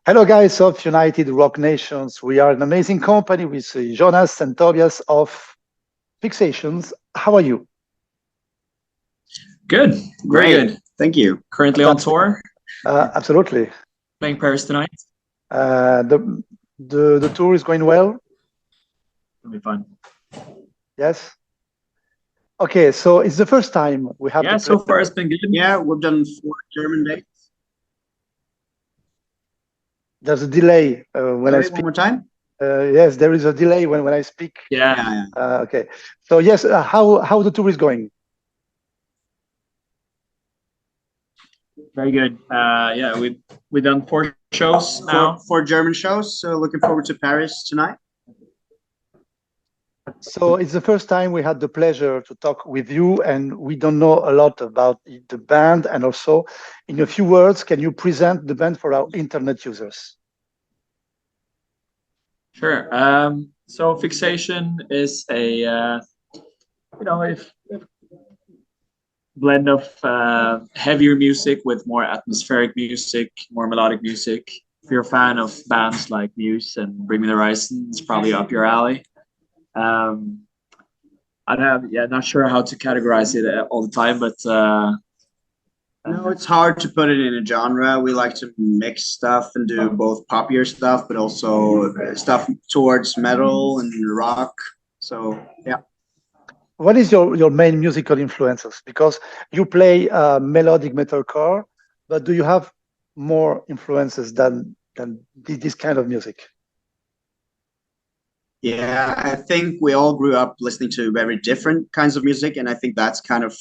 Hello, guys of United Rock Nations. We are an amazing company with Jonas and Tobias of Fixations. How are you? Good, very Great. good. Thank you. Currently on Fantastic. tour, Absolutely. playing Paris tonight. The tour is going well. It'll be fun. Yes. Okay, so it's the first time we have Yeah, the so far pleasure. it's been good. Yeah, we've done 4 German dates. There's a delay when I Sorry, speak. one more time. Yes, there is a delay when I speak. Yeah, Yeah. Okay. So yes, how the tour is going? very good. Yeah, we've done 4 shows now. Four German shows. So looking forward to Paris tonight. So it's the first time we had the pleasure to talk with you, and we don't know a lot about the band. And also, in a few words, can you present the band for our internet users? Sure. So Fixation is a if blend of heavier music with more atmospheric music, more melodic music. If you're a fan of bands like Muse and Bring Me the Horizon, it's probably up your alley. Um, I don't, yeah, not sure how to categorize it all the time, but No, it's hard to put it in a genre. We like to mix stuff and do both popular stuff, but also stuff towards metal and rock. So yeah. What is your main musical influences? Because you play melodic metalcore, but do you have more influences than this kind of music? Yeah, I think we all grew up listening to very different kinds of music, and I think that's kind of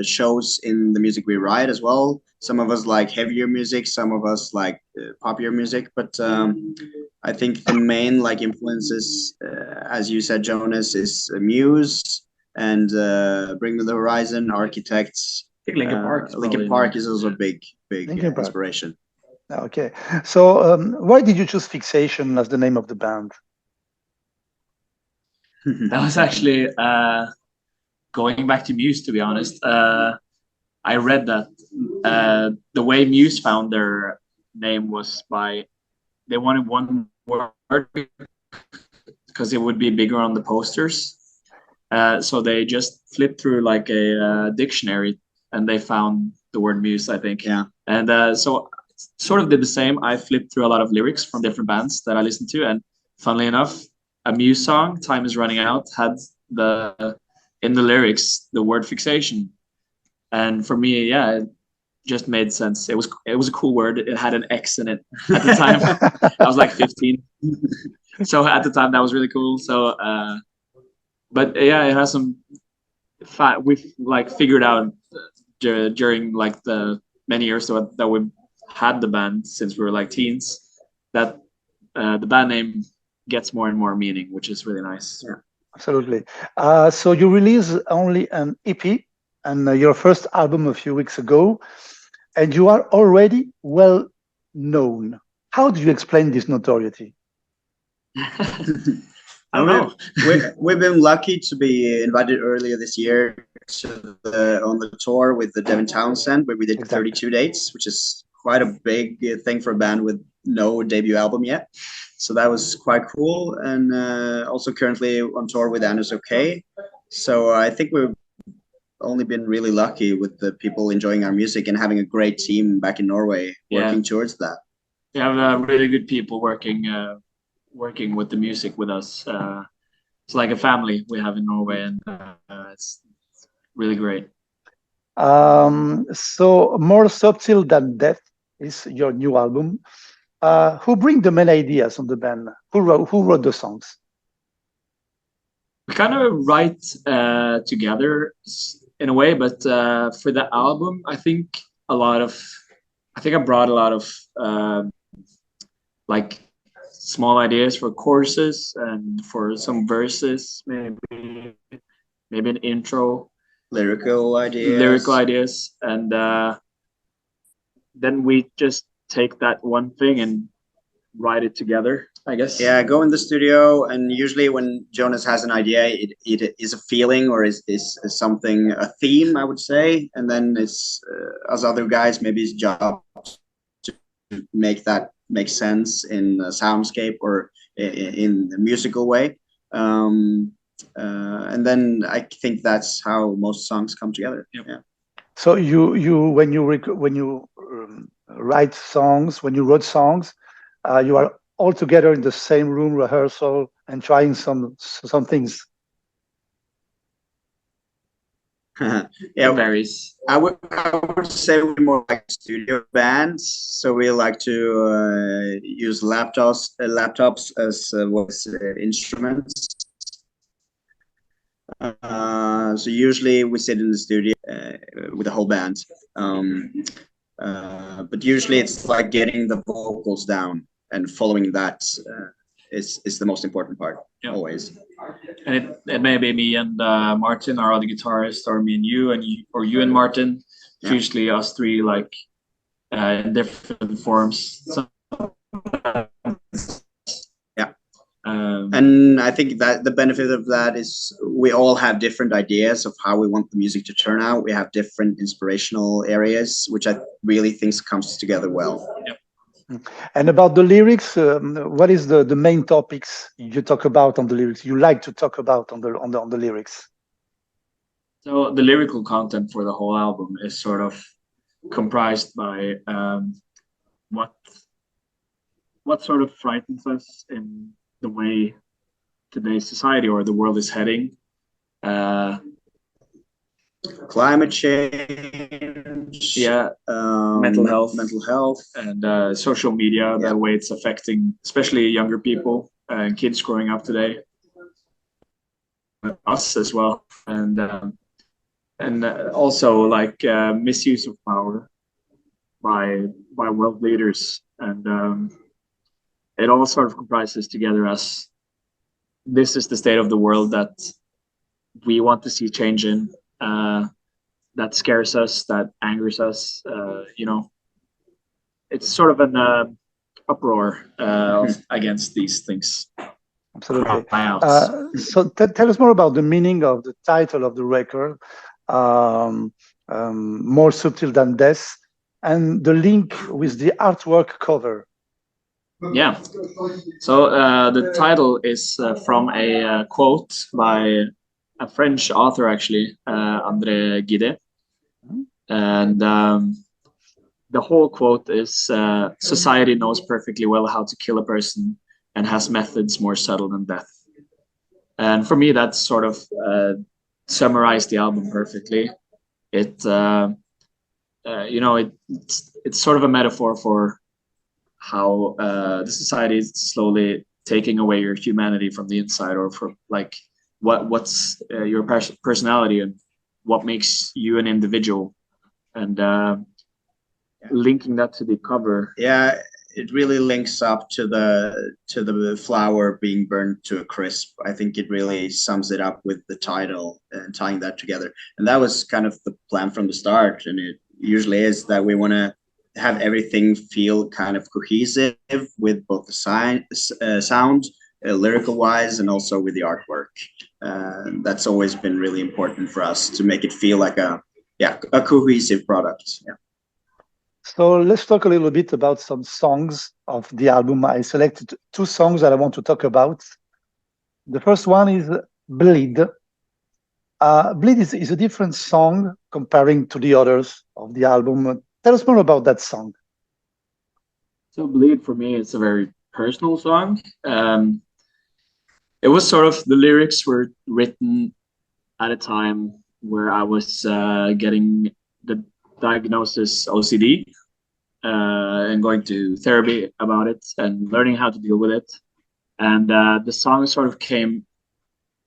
shows in the music we write as well. Some of us like heavier music, some of us like popular music, but I think the main like influences, as you said, Jonas, is Muse and Bring Me the Horizon, Architects. I think Linkin Park is Linkin probably Park is also a big Linkin Park. inspiration. Okay. So why did you choose Fixation as the name of the band? that was actually going back to Muse, to be honest. I read that the way Muse found their name was by they wanted one word because it would be bigger on the posters. So they just flipped through like a dictionary and they found the word Muse, I think. Yeah. And so sort of did the same. I flipped through a lot of lyrics from different bands that I listened to, and funnily enough, a Muse song, "Time Is Running Out," had the in the lyrics the word fixation, and for me, yeah, it just made sense. It was a cool word. It had an X in it at the time. I was like 15, so at the time that was really cool. So, but yeah, it has some. We've like figured out during like the many years that we had the band since we were like teens that the band name gets more and more meaning, which is really nice. Yeah. Absolutely. So you released only an EP and your first album a few weeks ago, and you are already well known. How do you explain this notoriety? I don't know. We've been lucky to be invited earlier this year on the tour with the Devin Townsend, where we did Exactly. 32 dates, which is quite a big thing for a band with no debut album yet. So that was quite cool. And also currently on tour with Anders OK. So I think we've only been really lucky with the people enjoying our music and having a great team back in Norway working towards that. We have really good people working with the music with us. It's like a family we have in Norway, and it's really great. So more subtle than death is your new album. Who bring the main ideas on the band? Who wrote the songs? We kind of write together in a way, but for the album, I think I brought a lot of like small ideas for choruses and for some verses, maybe an intro, lyrical ideas, and then we just take that one thing and write it together, I guess. Yeah, go in the studio, and usually when Jonas has an idea, it is a feeling or is something, a theme, I would say, and then it's us other guys, maybe his job to make that makes sense in a soundscape or in a musical way. And then I think that's how most songs come together. Yep. Yeah. So when you write songs, when you wrote songs, you are all together in the same room rehearsal and trying some things. Yeah, It varies. I would say we're more like studio bands. So we like to use laptops as voice instruments. So usually we sit in the studio with the whole band. But usually it's like getting the vocals down and following that is the most important part. Yeah. Always. And it may be me and Martin, our other guitarist, or me and you, or you and Martin. It's usually us three, like in different forms. So, yeah. And I think that the benefit of that is we all have different ideas of how we want the music to turn out. We have different inspirational areas, which I really think comes together well. Yep. And about the lyrics, what is the main topics you talk about on the lyrics? You like to talk about on the lyrics? So the lyrical content for the whole album is sort of comprised by what sort of frightens us in the way today's society or the world is heading. Climate change, mental health, and social media, the way it's affecting especially younger people and kids growing up today, us as well, and also like misuse of power by world leaders, and it all sort of comprises together as this is the state of the world that we want to see change in. That scares us, that angers us. It's sort of an uproar against these things. Absolutely. So tell us more about the meaning of the title of the record, More Subtle Than Death, and the link with the artwork cover. Yeah. So the title is from a quote by a French author, actually, André Gide. And the whole quote is society knows perfectly well how to kill a person and has methods more subtle than death. And for me, that sort of summarized the album perfectly. It's sort of a metaphor for how the society is slowly taking away your humanity from the inside, or from like what's your personality and what makes you an individual, and linking that to the cover. Yeah, it really links up to the flower being burned to a crisp. I think it really sums it up with the title and tying that together. And that was kind of the plan from the start, and it usually is that we want to have everything feel kind of cohesive with both the sound, lyrical wise, and also with the artwork. That's always been really important for us to make it feel like a cohesive product. Yeah. So let's talk a little bit about some songs of the album. I selected 2 songs that I want to talk about. The first one is Bleed. Bleed is a different song comparing to the others of the album. Tell us more about that song. So Bleed, for me, it's a very personal song. It was sort of, the lyrics were written at a time where I was getting the diagnosis OCD and going to therapy about it and learning how to deal with it. And the song sort of came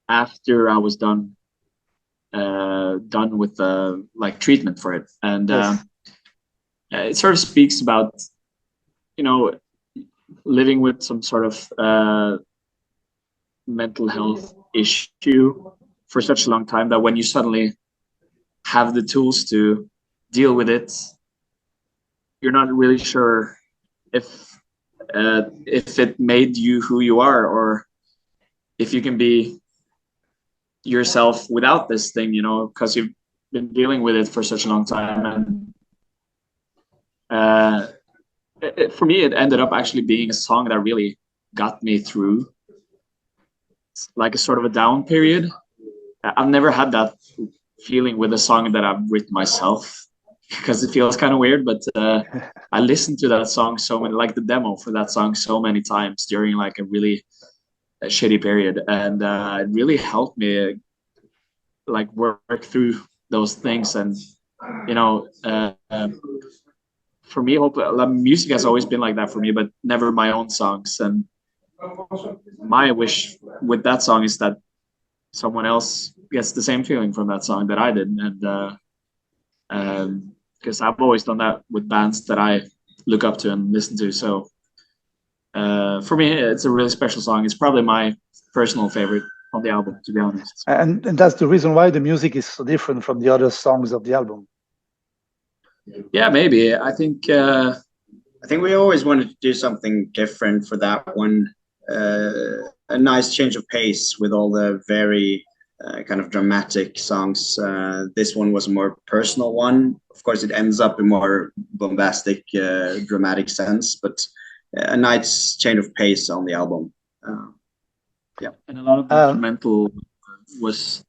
after I was done with like treatment for it. And it sort of speaks about, living with some sort of mental health issue for such a long time, that when you suddenly have the tools to deal with it, you're not really sure if it made you who you are, or if you can be yourself without this thing, because you've been dealing with it for such a long time. And for me, it ended up actually being a song that really got me through like a sort of a down period. I've never had that feeling with a song that I've written myself because it feels kind of weird, but I listened to that song so many, like the demo for that song so many times during like a really shitty period, and it really helped me like work through those things. And you know, for me, hope music has always been like that for me, but never my own songs. And my wish with that song is that someone else gets the same feeling from that song that I did. And because I've always done that with bands that I look up to and listen to. So for me, it's a really special song. It's probably my personal favorite on the album, to be honest. And that's the reason why the music is so different from the other songs of the album. Yeah, maybe. I think we always wanted to do something different for that one. A nice change of pace with all the very kind of dramatic songs. This one was a more personal one. Of course, it ends up in more bombastic, dramatic sense, but a nice change of pace on the album. Yeah. And a lot of the instrumental was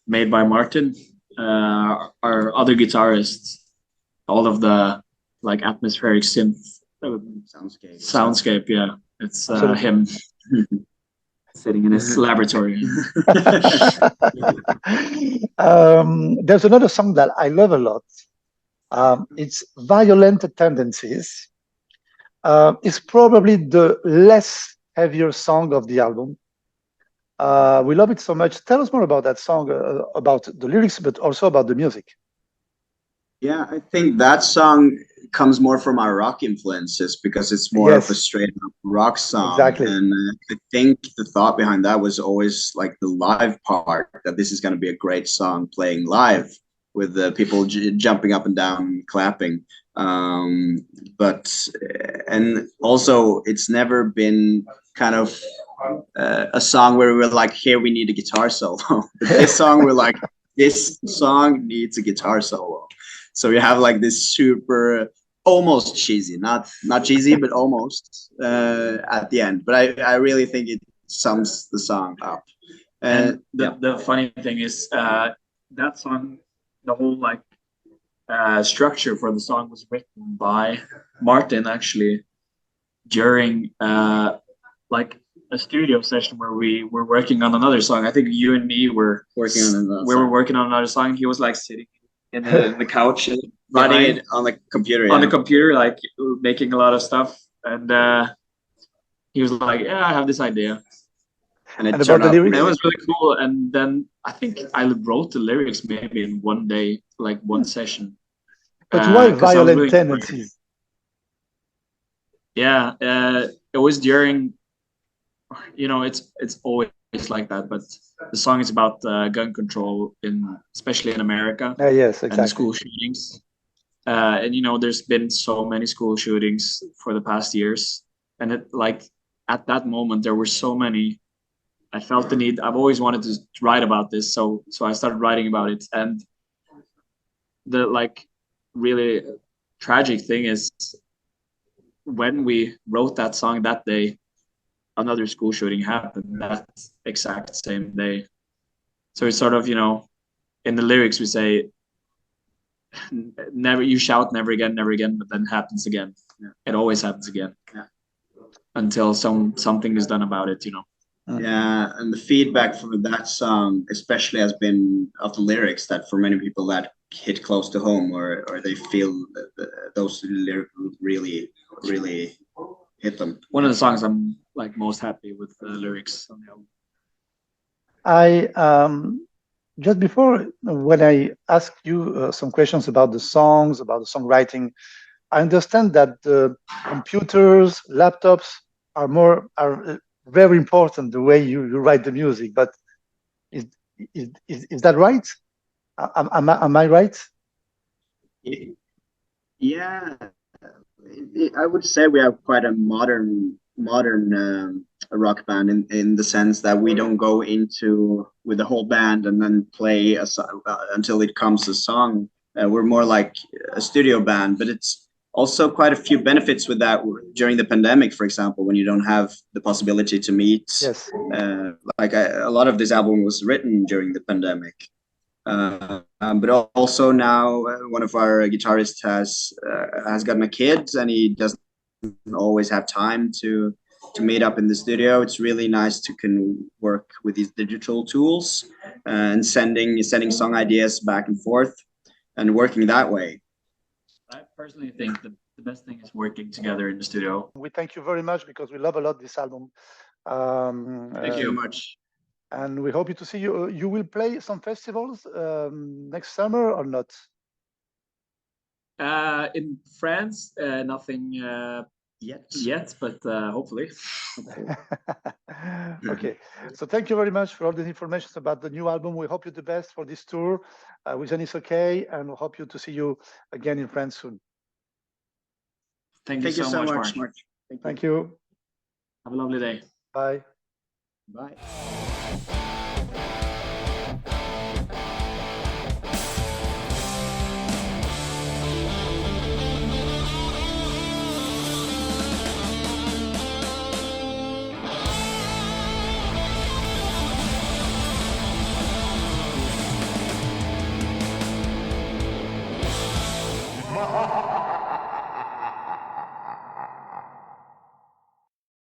made by Martin, our other guitarist. All of the like atmospheric synth soundscape. Yeah, it's him sitting in his laboratory. There's another song that I love a lot. It's Violent Tendencies. It's probably the less heavier song of the album. We love it so much. Tell us more about that song, about the lyrics, but also about the music. Yeah, I think that song comes more from our rock influences because it's more of a straight up rock song. Exactly. And I think the thought behind that was always like the live part, that this is going to be a great song playing live with the people jumping up and down, clapping. But and also it's never been kind of a song where we were like, here we need a guitar solo. But this song, we're like, this song needs a guitar solo. So you have like this super almost cheesy, not cheesy, but almost at the end. But I really think it sums the song up. And the funny thing is that song, the whole like structure for the song was written by Martin actually during like a studio session where we were working on another song. I think you and me were working on another song. He was like sitting in the couch, running it on the computer. On the computer, like making a lot of stuff, and he was like, "Yeah, I have this idea," and it turned out. It was really cool. And then I think I wrote the lyrics maybe in one day, like one session. But why Violent Tendencies? Yeah, it was during. You know, it's always like that, but the song is about gun control especially in America. Yes, exactly. And school shootings. And you know, there's been so many school shootings for the past years, and it like at that moment there were so many. I felt the need. I've always wanted to write about this, so I started writing about it. And the like really tragic thing is when we wrote that song that day, another school shooting happened that exact same day. So it's sort of, you know, in the lyrics we say, never, you shout never again, but then it happens again. Yeah. It always happens again. Yeah. Until something is done about it, you know. Yeah, and the feedback from that song especially has been of the lyrics, that for many people that hit close to home, or they feel those lyrics really hit them. One of the songs I'm like most happy with the lyrics on the album. I just before, when I asked you some questions about the songs, about the songwriting, I understand that the computers, laptops are very important the way you write the music. But is that right? Am I right? Yeah, I would say we have quite a modern rock band in the sense that we don't go into with the whole band and then play a song until it comes a song. We're more like a studio band, but it's also quite a few benefits with that during the pandemic, for example, when you don't have the possibility to meet. Yes. Like a lot of this album was written during the pandemic. But also now one of our guitarists has gotten a kid, and he doesn't always have time to meet up in the studio. It's really nice to can work with these digital tools and sending song ideas back and forth and working that way. I personally think that the best thing is working together in the studio. We thank you very much because we love a lot this album. Thank you so much. And we hope to see you. You will play some festivals next summer or not? In France, nothing yet, but hopefully. Okay, so thank you very much for all the information about the new album. We hope you the best for this tour with It's Okay, and we hope you to see you again in France soon. Thank you so much, Mark. Thank you. Have a lovely day. Bye. Bye.